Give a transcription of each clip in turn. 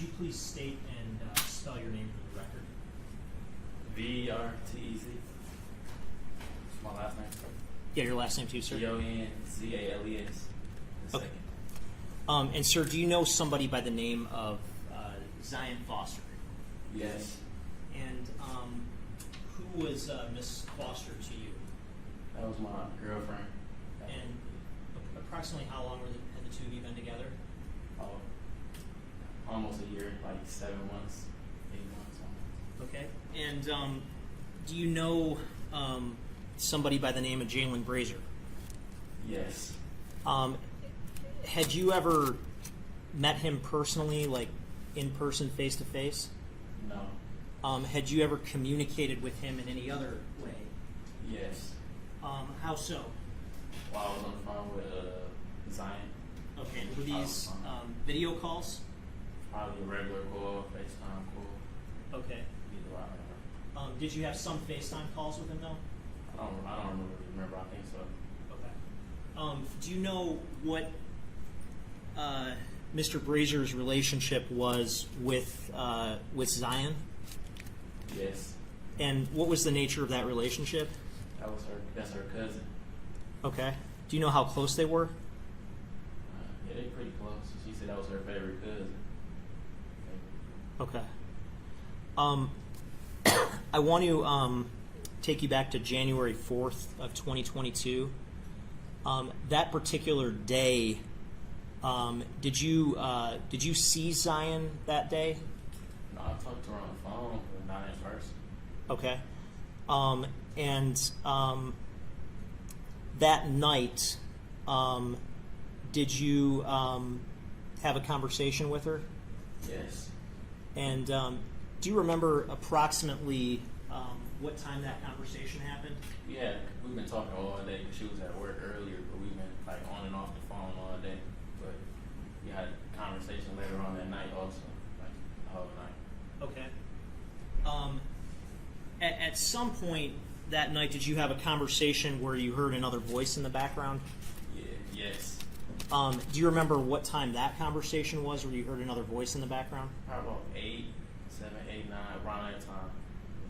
you please state and spell your name for the record? Vertez. That's my last name. Yeah, your last name too, sir. Gonzales. Okay. And sir, do you know somebody by the name of Zion Foster? Yes. And who was Miss Foster to you? That was my girlfriend. And approximately how long had the two of you been together? Oh, almost a year, like 7 months, 8 months. Almost. Okay. And do you know somebody by the name of Jaylin Brazier? Yes. Had you ever met him personally, like in person, face to face? No. Had you ever communicated with him in any other way? Yes. How so? While I was on the phone with Zion. Okay. Were these video calls? Probably a regular call, FaceTime call. Okay. Either way. Did you have some FaceTime calls with him though? I don't remember. I think so. Okay. Do you know what Mr. Brazier's relationship was with Zion? Yes. And what was the nature of that relationship? That's her cousin. Okay. Do you know how close they were? Yeah, they're pretty close. She said that was her favorite cousin. Okay. I want to take you back to January 4th of 2022. That particular day, did you see Zion that day? No, I talked to her on the phone, but not in person. Okay. And that night, did you have a conversation with her? Yes. And do you remember approximately what time that conversation happened? Yeah, we've been talking all day because she was at work earlier, but we've been like on and off the phone all day. But we had a conversation later on that night also, like the whole night. Okay. At some point that night, did you have a conversation where you heard another voice in the background? Yeah. Yes. Do you remember what time that conversation was where you heard another voice in the background? Probably about 8, 7, 8, 9, around that time.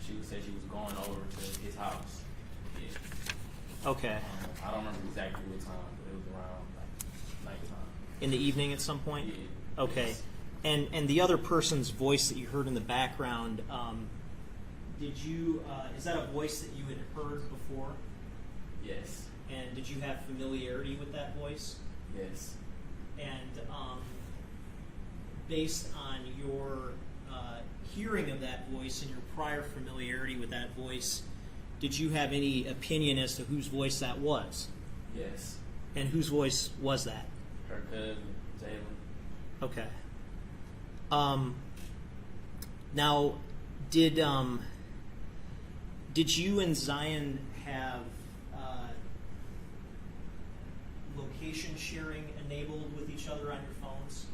She said she was going over to his house. Yeah. Okay. I don't remember exactly what time, but it was around like nighttime. In the evening at some point? Yeah. Okay. Yes. And the other person's voice that you heard in the background, did you, is that a voice that you had heard before? Yes. And did you have familiarity with that voice? Yes. And based on your hearing of that voice and your prior familiarity with that voice, did you have any opinion as to whose voice that was? Yes. And whose voice was that? Her cousin, Jaylin. Okay. Now, did you and Zion have location sharing enabled with each other on your phones?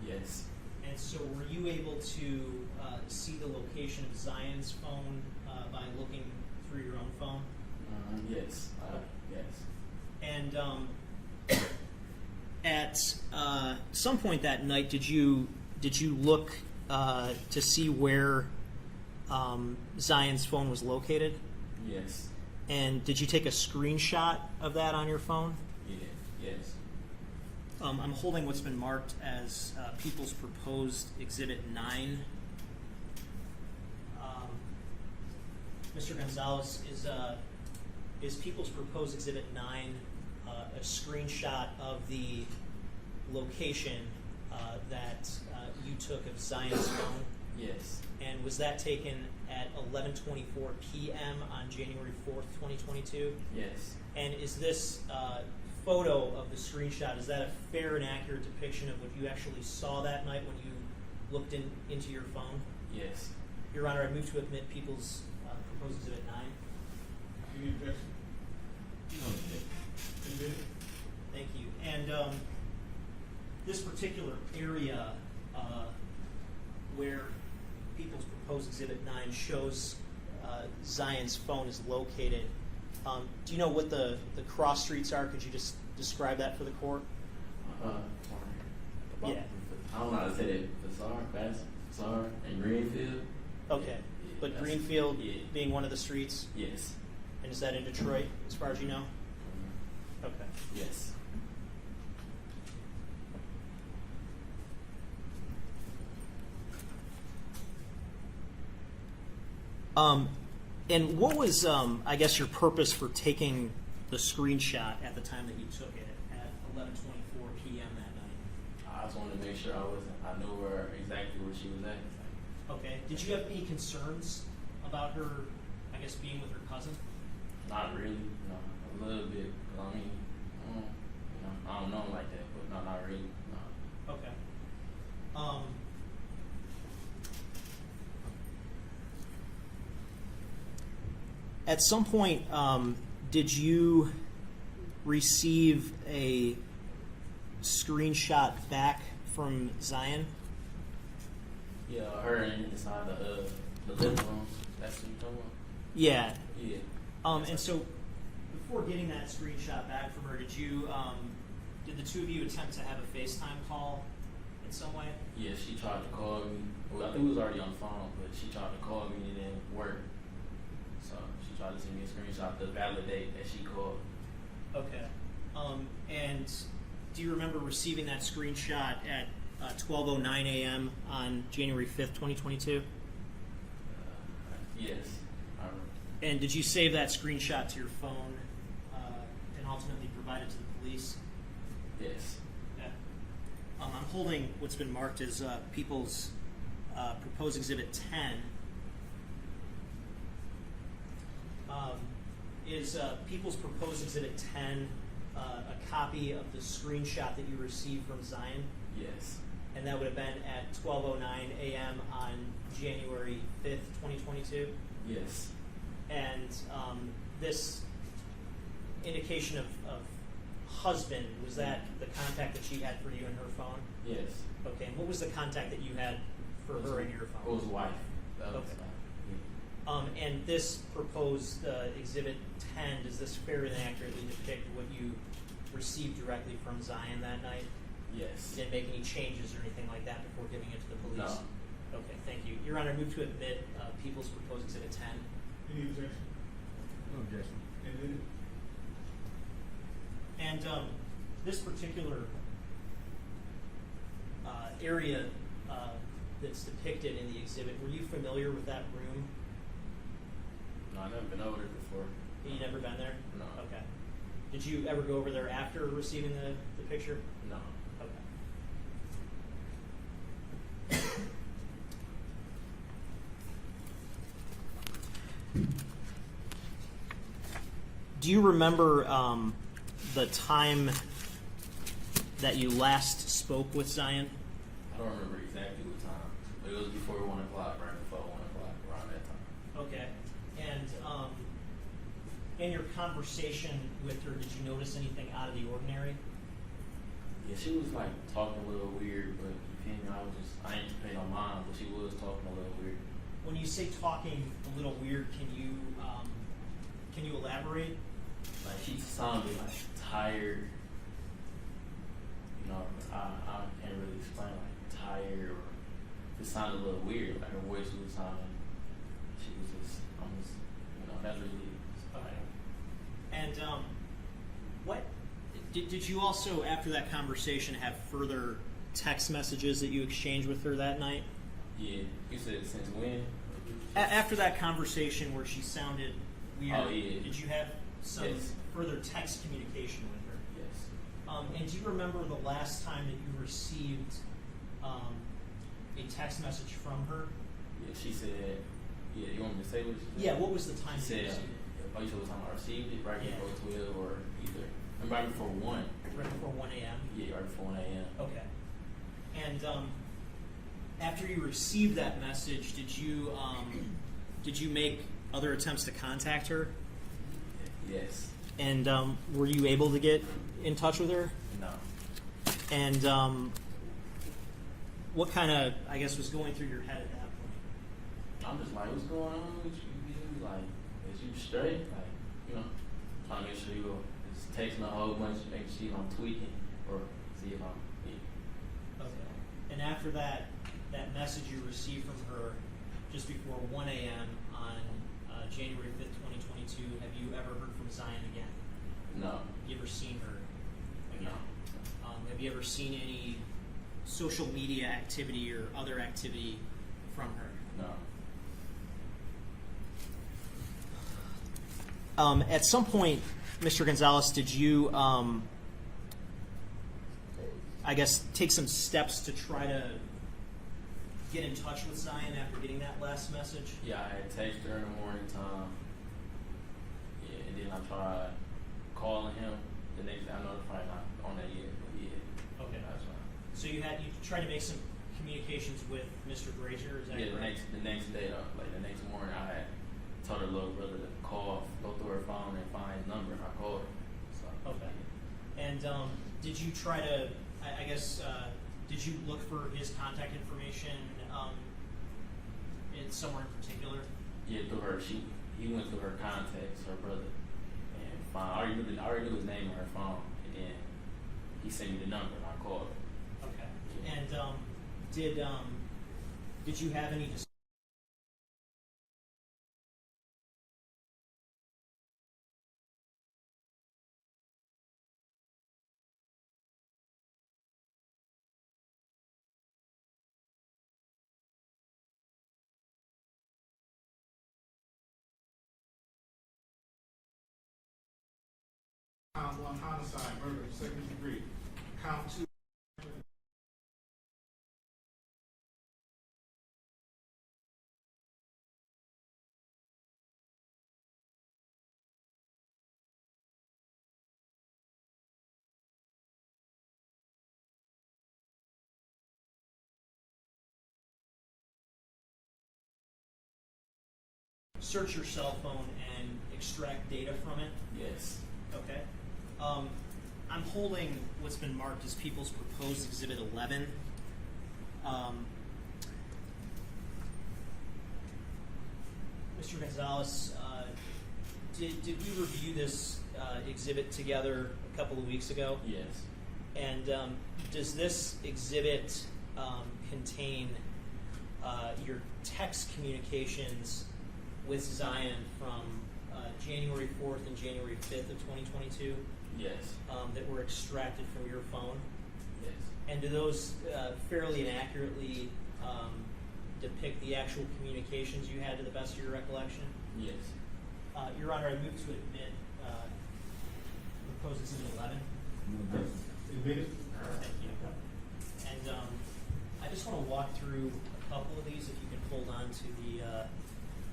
Yes. And so were you able to see the location of Zion's phone by looking through your own phone? Yes. Yes. And at some point that night, did you look to see where Zion's phone was located? Yes. And did you take a screenshot of that on your phone? Yeah. Yes. I'm holding what's been marked as People's Proposed Exhibit 9. Mr. Gonzales, is People's Proposed Exhibit 9 a screenshot of the location that you took of Zion's phone? Yes. And was that taken at 11:24 p.m. on January 4th, 2022? Yes. And is this photo of the screenshot, is that a fair and accurate depiction of what you actually saw that night when you looked into your phone? Yes. Your Honor, I move to admit People's Proposed Exhibit 9. Any objection? Thank you. And this particular area where People's Proposed Exhibit 9 shows Zion's phone is located, do you know what the cross streets are? Could you just describe that for the court? Yeah. I don't know how to say that. Bassar and Greenfield. Okay. Yeah, But that's- Greenfield Yeah. being one of the streets, Yes. and is that in Detroit, as far as you know? Mhm. Okay. Yes. And what was, I guess, your purpose for taking the screenshot at the time that you took it at 11:24 p.m. that night? I just wanted to make sure I knew exactly where she was at. Okay. Did you have any concerns about her, I guess, being with her cousin? Not really, no. A little bit. 'Cause I mean, I don't know him like that, but no, not really, no. Okay. At some point, did you receive a screenshot back from Zion? Yeah, her inside the living room. That's what you talking about? Yeah. Yeah. And so, before getting that screenshot back from her, did the two of you attempt to have a FaceTime call in some way? Yeah, she tried to call me. Well, I think it was already on the phone, but she tried to call me and it didn't work. So she tried to send me a screenshot to validate that she called. Okay. And do you remember receiving that screenshot at 12:09 a.m. on January 5th, 2022? Yes. I remember. And did you save that screenshot to your phone and ultimately provide it to the police? Yes. Yeah. I'm holding what's been marked as People's Proposed Exhibit 10. Is People's Proposed Exhibit 10 a copy of the screenshot that you received from Zion? Yes. And that would have been at 12:09 a.m. on January 5th, 2022? Yes. And this indication of husband, was that the contact that she had for you in her phone? Yes. Okay, and what was the contact that you had for her in your It phone? was wife. That was Okay. yeah. And this proposed Exhibit 10, does this fairly accurately depict what you received directly from Zion that night? Yes. You didn't make any changes or anything like that before giving it to the police? No. Okay, thank you. Your Honor, I move to admit People's Proposed Exhibit 10. Any objection? No objection. Admitted? And this particular area that's depicted in the exhibit, were you familiar with that room? No, I've never been over there before. You never been there? No. Okay. Did you ever go over there after receiving the picture? No. Okay. Do you remember the time that you last spoke with Zion? I don't remember exactly what time, but it was before 1 o'clock, right before 1 o'clock, around that time. Okay. And in your conversation with her, did you notice anything out of the ordinary? Yeah, she was like talking a little weird, but you feel me? I ain't paying no mind, but she was talking a little weird. When you say talking a little weird, can you elaborate? Like she sounded like tired. You know, I can't really explain like tired or it sounded a little weird. Like her voice was sounding. She was just, that's really inspiring. And what did you also, after that conversation, have further text messages that you exchanged with her that night? Yeah, you said since when? After that conversation where she sounded weird, Oh, yeah. did you have some Yes. further text communication with her? Yes. And do you remember the last time that you received a text message from her? Yeah, she said. Yeah, you want me to say what she said? Yeah, what was the time She that you said. received it? Oh, you said what time I received it? Right Yeah. before 12 or either. Right before 1. Right before 1 a.m.? Yeah, right before 1 a.m. Okay. And after you received that message, did you make other attempts to contact her? Yes. And were you able to get in touch with her? No. And what kind of, I guess, was going through your head at that point? I'm just like, what's going on with you? Like, is you straight? Like, trying to make sure you just texting a whole bunch, make sure I'm tweaking or see if I'm. Yeah. Okay. And after that message you received from her just before 1 a.m. on January 5th, 2022, have you ever heard from Zion again? No. You ever seen her again? No. Have you ever seen any social media activity or other activity from her? No. At some point, Mr. Gonzalez, did you, I guess, take some steps to try to get in touch with Zion after getting that last message? Yeah, I had texted her in the morning time. Yeah, and then I tried calling him the next day. I know it's probably not on that yet, but yeah. Okay. That's fine. So you tried to make some communications with Mr. Brazier, is that Yeah, correct? the next day, though, like the next morning, I had told her little brother to go through her phone and find his number, and I called her. So, Okay. And did you try to, I guess, did you look for his contact information in somewhere in particular? Yeah, through her. He went through her contacts, her brother, and I already knew his name on her phone, and then he sent me the number, and I called her. Okay. Yeah. And did you have any Count 1, homicide, murder, second degree. Count 2. search your cell phone and extract data from it? Yes. Okay. I'm holding what's been marked as People's Proposed Exhibit 11. Mr. Gonzalez, did we review this exhibit together a couple of weeks ago? Yes. And does this exhibit contain your text communications with Zion from January 4th and January 5th of 2022 Yes. that were extracted from your phone? Yes. And do those fairly and accurately depict the actual communications you had to the best of your recollection? Yes. Your Honor, I move to admit proposed exhibit 11. Admitted. Thank you. And I just want to walk through a couple of these, if you can hold on to the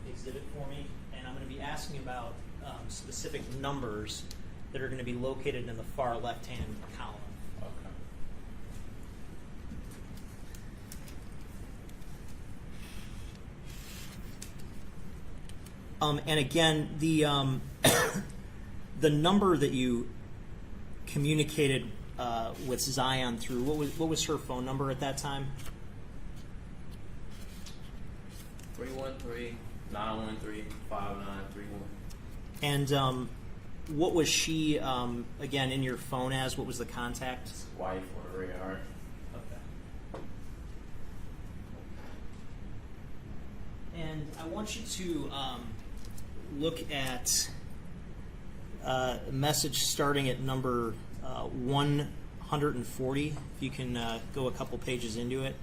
exhibit for me. And I'm going to be asking about specific numbers that are going to be located in the far left-hand column. Okay. And again, the the number that you communicated with Zion through, what was her phone number at that time? 313-913-5931. And what was she again in your phone as? What was the contact? Wife or Ray Hart. Okay. And I want you to look at a message starting at number 140. If you can go a couple pages into it.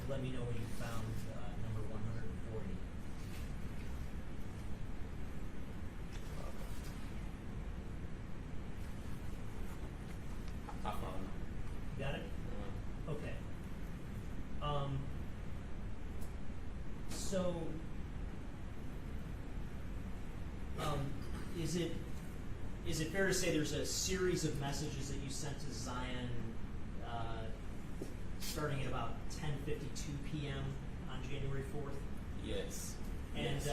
Let me know when you found number 140. I found it. Got it? Okay. So, is it fair to say there's a series of messages that you sent to Zion starting at about 10:52 p.m. on January 4th? Yes. And Yes.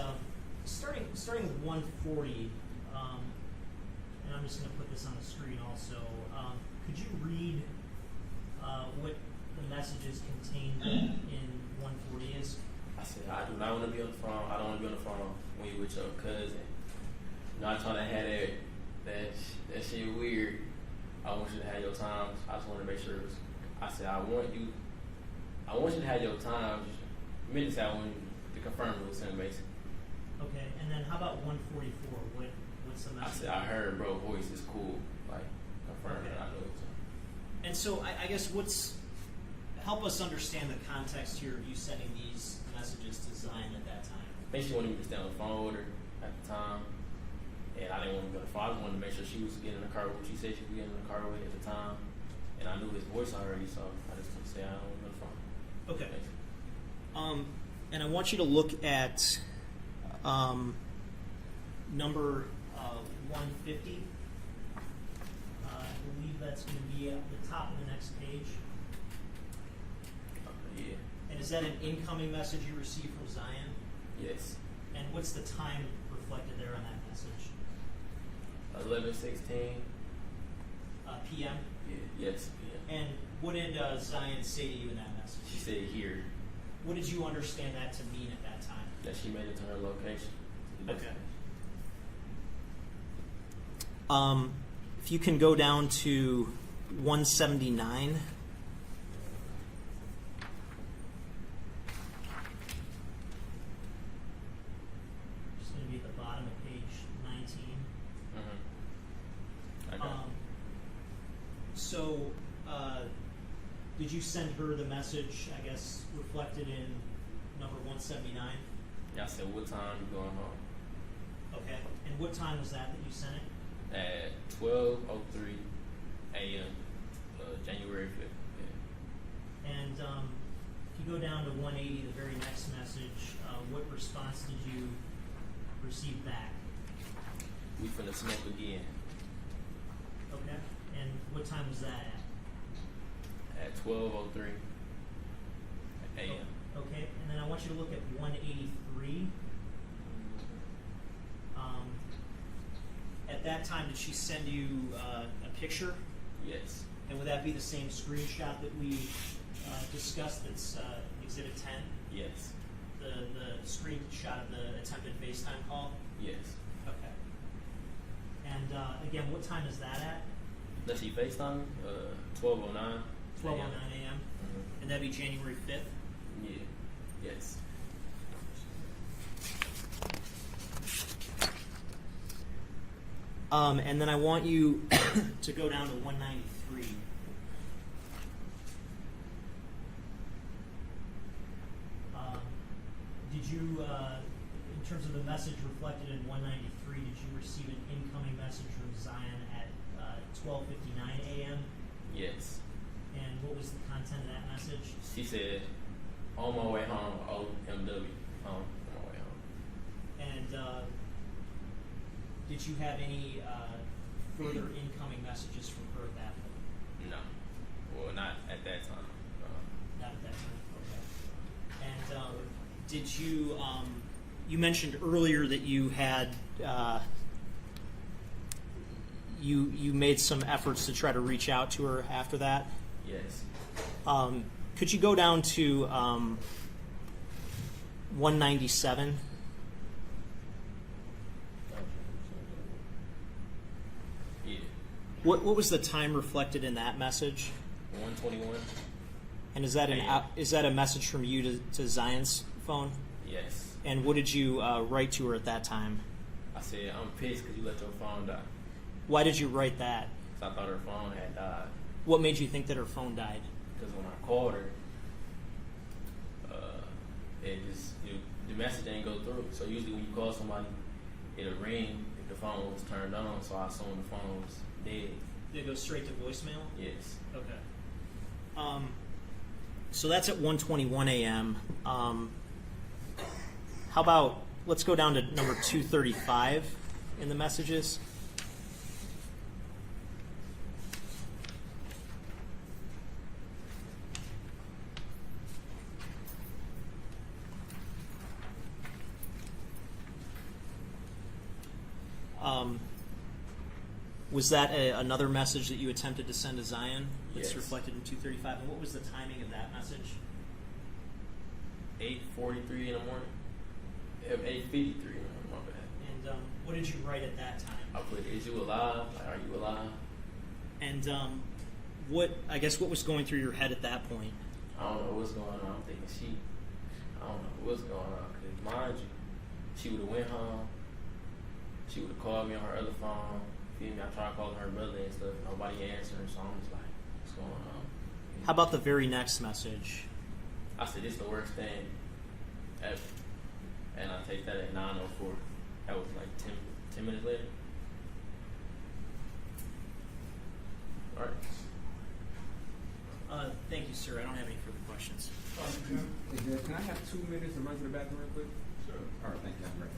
starting with 140, and I'm just going to put this on the screen also. Could you read what the messages contained in 140 is? I said, I do not want to be on the phone. I don't want to be on the phone when you're with your cousin. Not trying to have that shit weird. I want you to have your time. I just want to make sure. I said, I want you to have your time. I meant to say I want you to confirm it with him, basically. Okay, and then how about 144? What's the I message? said, I heard bro voice is cool. Like, confirm it. I know it's And so I guess help us understand the context here of you sending these messages to Zion at that time. I think she wanted me to stay on the phone with her at the time. And I didn't want to go to the phone. I just wanted to make sure she was getting in the car with what she said she was getting in the car with at the time. And I knew his voice already, so I just couldn't say I don't want to go to the phone. Okay. And I want you to look at number 150. I believe that's going to be at the top of the next page. Yeah. And is that an incoming message you received from Zion? Yes. And what's the time reflected there on that message? 11:16. PM? Yeah. Yes. Yeah. And what did Zion say to you in that She message? said here What did you understand that to mean at that time? that she made it to her location. Okay. If you can go down to 179. It's going to be at the bottom of page 19. Mm-hmm. I got it. So, did you send her the message, I guess, reflected in number 179? Yeah, I said, what time you going home? Okay. And what time was that you sent it? At 12:03 a.m. January 5th. Yeah. And if you go down to 180, the very next message, what response did you receive back? We finna smoke again. Okay. And what time was that At 12:03 at? a.m. Okay. And then I want you to look at 183. At that time, did she send you a picture? Yes. And would that be the same screenshot that we discussed that's Exhibit 10? Yes. The screenshot of the attempted FaceTime call? Yes. Okay. And again, what time is that at? Does she FaceTime? 12:09. 12:09 a.m. And that'd be January 5th? Yeah. Yes. And then I want you to go down to 193. Did you, in terms of the message reflected in 193, did you receive an incoming message from Zion at 12:59 a.m.? Yes. And what was the content of that message? She said, on my way home, OMW. On my way home. And did you have any further incoming messages from her at that point? No. Well, not at that time. Not at that time. Okay. And did you? You mentioned earlier that you had you made some efforts to try to reach out to her after that. Yes. Could you go down to 197? Yeah. What was the time reflected in that message? 1:21. And is that AM. is that a message from you to Zion's phone? Yes. And what did you write to her at that time? I said, I'm pissed because you let your phone die. Why did you write that? Because I thought her phone had died. What made you think that her phone died? Because when I called her, it just, the message didn't go through. So usually when you call somebody, it'll ring if the phone was turned on. So I assumed the phone was dead. Did it go straight to voicemail? Yes. Okay. So that's at 1:21 a.m. How about, let's go down to number 235 in the messages. Was that another message that you attempted to send to Zion? That's Yes. reflected in 235. And what was the timing of that message? 8:43 in the morning. 8:53 in the morning, my bad. And what did you write at that time? I put, is you alive? Like, are you alive? And what was going through your head at that point? I don't know what's going on. I'm thinking I don't know what's going on. Because mind you, she would have went home. She would have called me on her other phone. Feel me? I tried calling her brother and stuff. Nobody answered. So I'm just like, what's going on? How about the very next message? I said, this is the worst thing ever. And I take that at 9:04. That was like 10 minutes later. All right. Thank you, sir. I don't have any further questions. Sergeant Jim? Hey, Judge, can I have 2 minutes to run to the bathroom real quick? Sure. All right, thank you. I'm ready.